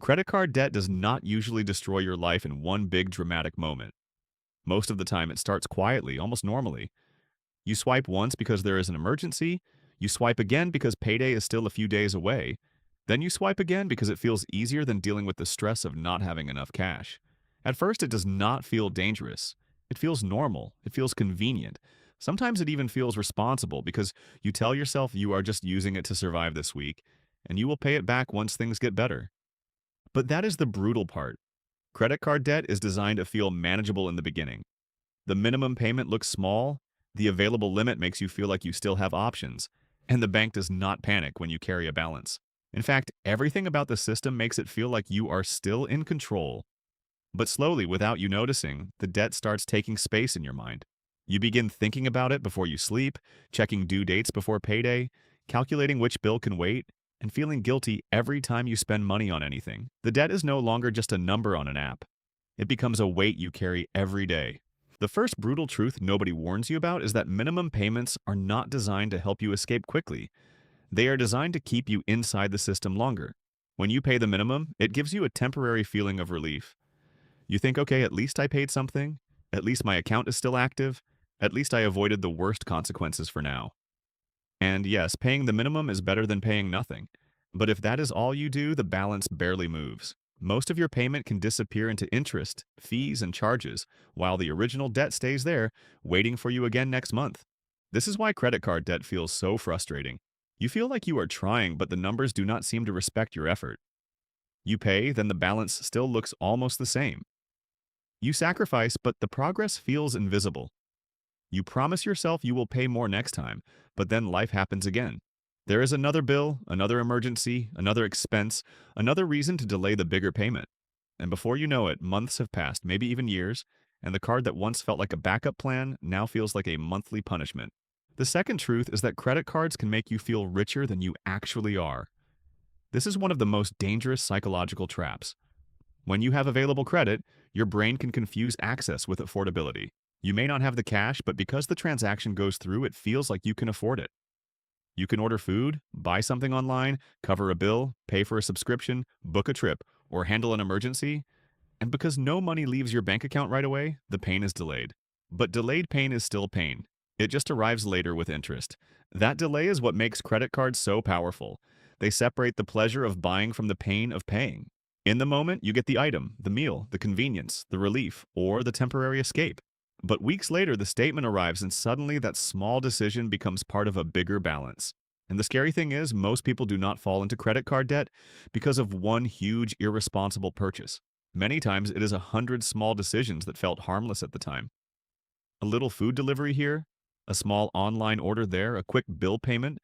Credit card debt does not usually destroy your life in one big dramatic moment. Most of the time, it starts quietly, almost normally. You swipe once because there is an emergency, you swipe again because payday is still a few days away, then you swipe again because it feels easier than dealing with the stress of not having enough cash. At first, it does not feel dangerous. It feels normal. It feels convenient. Sometimes it even feels responsible because you tell yourself you are just using it to survive this week, and you will pay it back once things get better. But that is the brutal part. Credit card debt is designed to feel manageable in the beginning. The minimum payment looks small, the available limit makes you feel like you still have options, and the bank does not panic when you carry a balance. In fact, everything about the system makes it feel like you are still in control. But slowly, without you noticing, the debt starts taking space in your mind. You begin thinking about it before you sleep, checking due dates before payday, calculating which bill can wait, and feeling guilty every time you spend money on anything. The debt is no longer just a number on an app. It becomes a weight you carry every day. The first brutal truth nobody warns you about is that minimum payments are not designed to help you escape quickly. They are designed to keep you inside the system longer. When you pay the minimum, it gives you a temporary feeling of relief. You think, okay, at least I paid something. At least my account is still active. At least I avoided the worst consequences for now. And yes, paying the minimum is better than paying nothing. But if that is all you do, the balance barely moves. Most of your payment can disappear into interest, fees, and charges, while the original debt stays there, waiting for you again next month. This is why credit card debt feels so frustrating. You feel like you are trying, but the numbers do not seem to respect your effort. You pay, then the balance still looks almost the same. You sacrifice, but the progress feels invisible. You promise yourself you will pay more next time, but then life happens again. There is another bill, another emergency, another expense, another reason to delay the bigger payment. And before you know it, months have passed, maybe even years, and the card that once felt like a backup plan now feels like a monthly punishment. The second truth is that credit cards can make you feel richer than you actually are. This is one of the most dangerous psychological traps. When you have available credit, your brain can confuse access with affordability. You may not have the cash, but because the transaction goes through, it feels like you can afford it. You can order food, buy something online, cover a bill, pay for a subscription, book a trip, or handle an emergency. And because no money leaves your bank account right away, the pain is delayed. But delayed pain is still pain. It just arrives later with interest. That delay is what makes credit cards so powerful. They separate the pleasure of buying from the pain of paying. In the moment, you get the item, the meal, the convenience, the relief, or the temporary escape. But weeks later, the statement arrives and suddenly that small decision becomes part of a bigger balance. And the scary thing is, most people do not fall into credit card debt because of one huge irresponsible purchase. Many times, it is 100 small decisions that felt harmless at the time. A little food delivery here, a small online order there, a quick bill payment,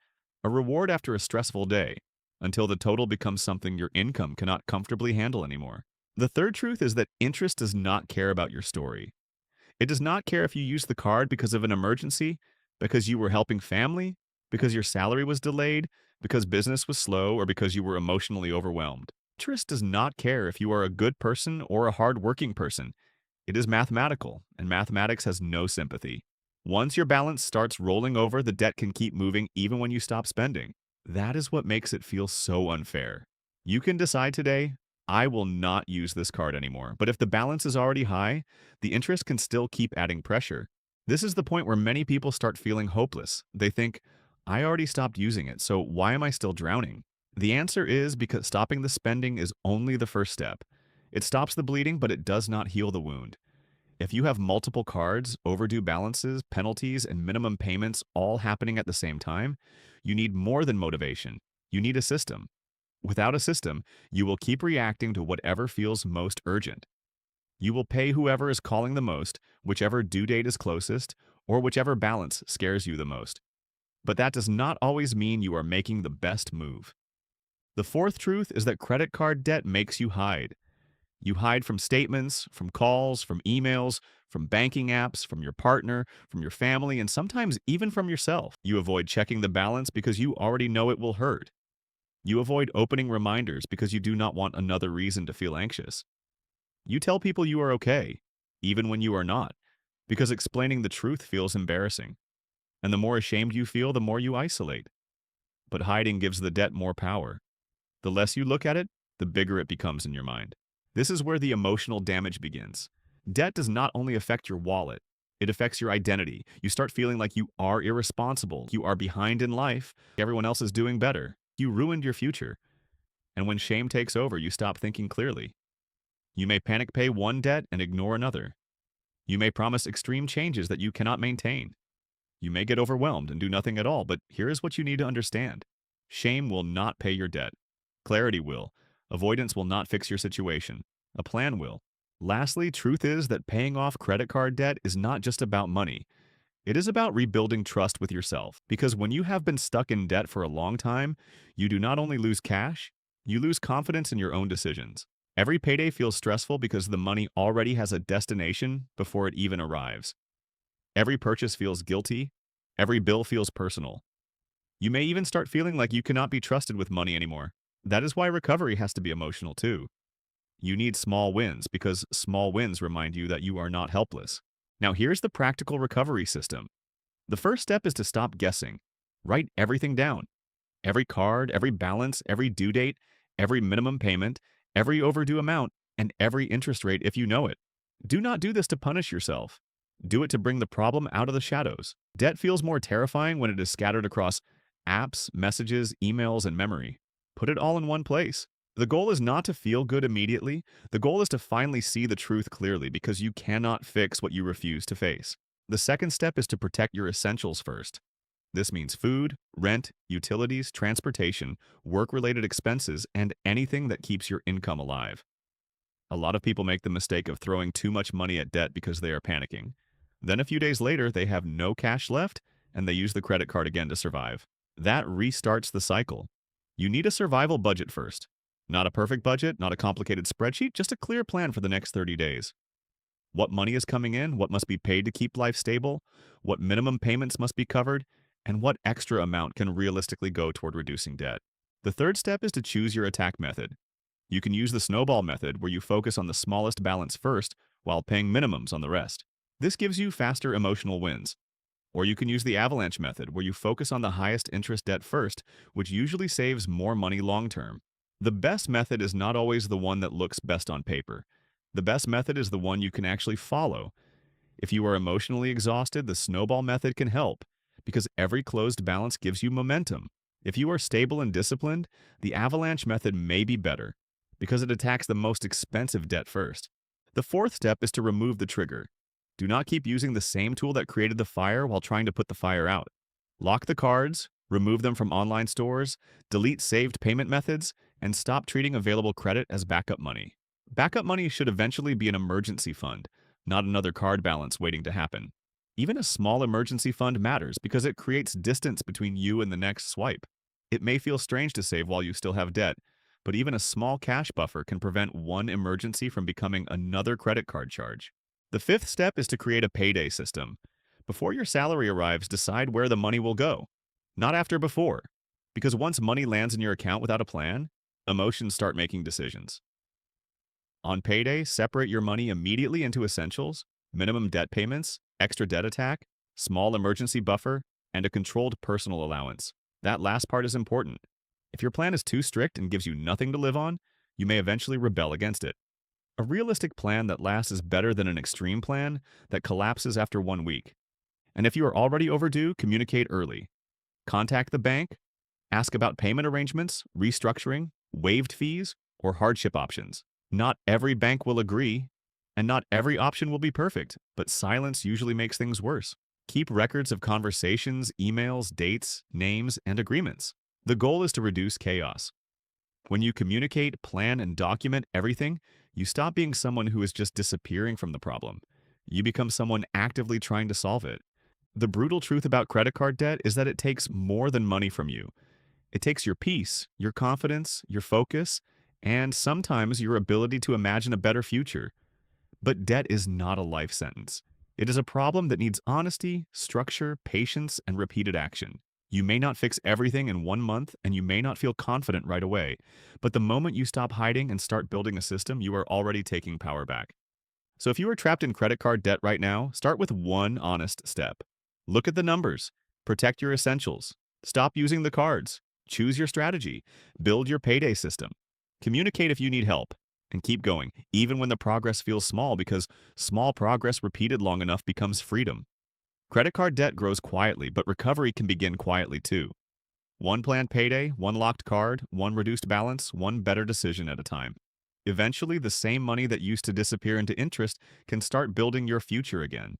a reward after a stressful day, until the total becomes something your income cannot comfortably handle anymore. The third truth is that interest does not care about your story. It does not care if you used the card because of an emergency, because you were helping family, because your salary was delayed, because business was slow, or because you were emotionally overwhelmed. Interest does not care if you are a good person or a hard-working person. It is mathematical, and mathematics has no sympathy. Once your balance starts rolling over, the debt can keep moving even when you stop spending. That is what makes it feel so unfair. You can decide today, I will not use this card anymore. But if the balance is already high, the interest can still keep adding pressure. This is the point where many people start feeling hopeless. They think, I already stopped using it, so why am I still drowning? The answer is because stopping the spending is only the first step. It stops the bleeding, but it does not heal the wound. If you have multiple cards, overdue balances, penalties, and minimum payments all happening at the same time, you need more than motivation. You need a system. Without a system, you will keep reacting to whatever feels most urgent. You will pay whoever is calling the most, whichever due date is closest, or whichever balance scares you the most. But that does not always mean you are making the best move. The fourth truth is that credit card debt makes you hide. You hide from statements, from calls, from emails, from banking apps, from your partner, from your family, and sometimes even from yourself. You avoid checking the balance because you already know it will hurt. You avoid opening reminders because you do not want another reason to feel anxious. You tell people you are okay, even when you are not, because explaining the truth feels embarrassing. And the more ashamed you feel, the more you isolate. But hiding gives the debt more power. The less you look at it, the bigger it becomes in your mind. This is where the emotional damage begins. Debt does not only affect your wallet, it affects your identity. You start feeling like you are irresponsible, you are behind in life, everyone else is doing better. You ruined your future. And when shame takes over, you stop thinking clearly. You may panic pay one debt and ignore another. You may promise extreme changes that you cannot maintain. You may get overwhelmed and do nothing at all, but here is what you need to understand. Shame will not pay your debt. Clarity will. Avoidance will not fix your situation. A plan will. Lastly, truth is that paying off credit card debt is not just about money. It is about rebuilding trust with yourself. Because when you have been stuck in debt for a long time, you do not only lose cash, you lose confidence in your own decisions. Every payday feels stressful because the money already has a destination before it even arrives. Every purchase feels guilty. Every bill feels personal. You may even start feeling like you cannot be trusted with money anymore. That is why recovery has to be emotional too. You need small wins because small wins remind you that you are not helpless. Now here's the practical recovery system. The first step is to stop guessing. Write everything down. Every card, every balance, every due date, every minimum payment, every overdue amount, and every interest rate if you know it. Do not do this to punish yourself. Do it to bring the problem out of the shadows. Debt feels more terrifying when it is scattered across apps, messages, emails, and memory. Put it all in one place. The goal is not to feel good immediately. The goal is to finally see the truth clearly because you cannot fix what you refuse to face. The second step is to protect your essentials first. This means food, rent, utilities, transportation, work-related expenses, and anything that keeps your income alive. A lot of people make the mistake of throwing too much money at debt because they are panicking. Then a few days later, they have no cash left, and they use the credit card again to survive. That restarts the cycle. You need a survival budget first. Not a perfect budget, not a complicated spreadsheet, just a clear plan for the next 30 days. What money is coming in, what must be paid to keep life stable, what minimum payments must be covered, and what extra amount can realistically go toward reducing debt. The third step is to choose your attack method. You can use the snowball method where you focus on the smallest balance first while paying minimums on the rest. This gives you faster emotional wins. Or you can use the avalanche method where you focus on the highest interest debt first, which usually saves more money long term. The best method is not always the one that looks best on paper. The best method is the one you can actually follow. If you are emotionally exhausted, the snowball method can help because every closed balance gives you momentum. If you are stable and disciplined, the avalanche method may be better because it attacks the most expensive debt first. The fourth step is to remove the trigger. Do not keep using the same tool that created the fire while trying to put the fire out. Lock the cards, remove them from online stores, delete saved payment methods, and stop treating available credit as backup money. Backup money should eventually be an emergency fund, not another card balance waiting to happen. Even a small emergency fund matters because it creates distance between you and the next swipe. It may feel strange to save while you still have debt, but even a small cash buffer can prevent one emergency from becoming another credit card charge. The fifth step is to create a payday system. Before your salary arrives, decide where the money will go. Not after before. Because once money lands in your account without a plan, emotions start making decisions. On payday, separate your money immediately into essentials, minimum debt payments, extra debt attack, small emergency buffer, and a controlled personal allowance. That last part is important. If your plan is too strict and gives you nothing to live on, you may eventually rebel against it. A realistic plan that lasts is better than an extreme plan that collapses after 1 week. And if you are already overdue, communicate early. Contact the bank, ask about payment arrangements, restructuring, waived fees, or hardship options. Not every bank will agree, and not every option will be perfect, but silence usually makes things worse. Keep records of conversations, emails, dates, names, and agreements. The goal is to reduce chaos. When you communicate, plan, and document everything, you stop being someone who is just disappearing from the problem. You become someone actively trying to solve it. The brutal truth about credit card debt is that it takes more than money from you. It takes your peace, your confidence, your focus, and sometimes your ability to imagine a better future. But debt is not a life sentence. It is a problem that needs honesty, structure, patience, and repeated action. You may not fix everything in 1 month, and you may not feel confident right away, but the moment you stop hiding and start building a system, you are already taking power back. So if you are trapped in credit card debt right now, start with one honest step. Look at the numbers. Protect your essentials. Stop using the cards. Choose your strategy. Build your payday system. Communicate if you need help, and keep going, even when the progress feels small, because small progress repeated long enough becomes freedom. Credit card debt grows quietly, but recovery can begin quietly too. One planned payday, one locked card, one reduced balance, one better decision at a time. Eventually, the same money that used to disappear into interest can start building your future again.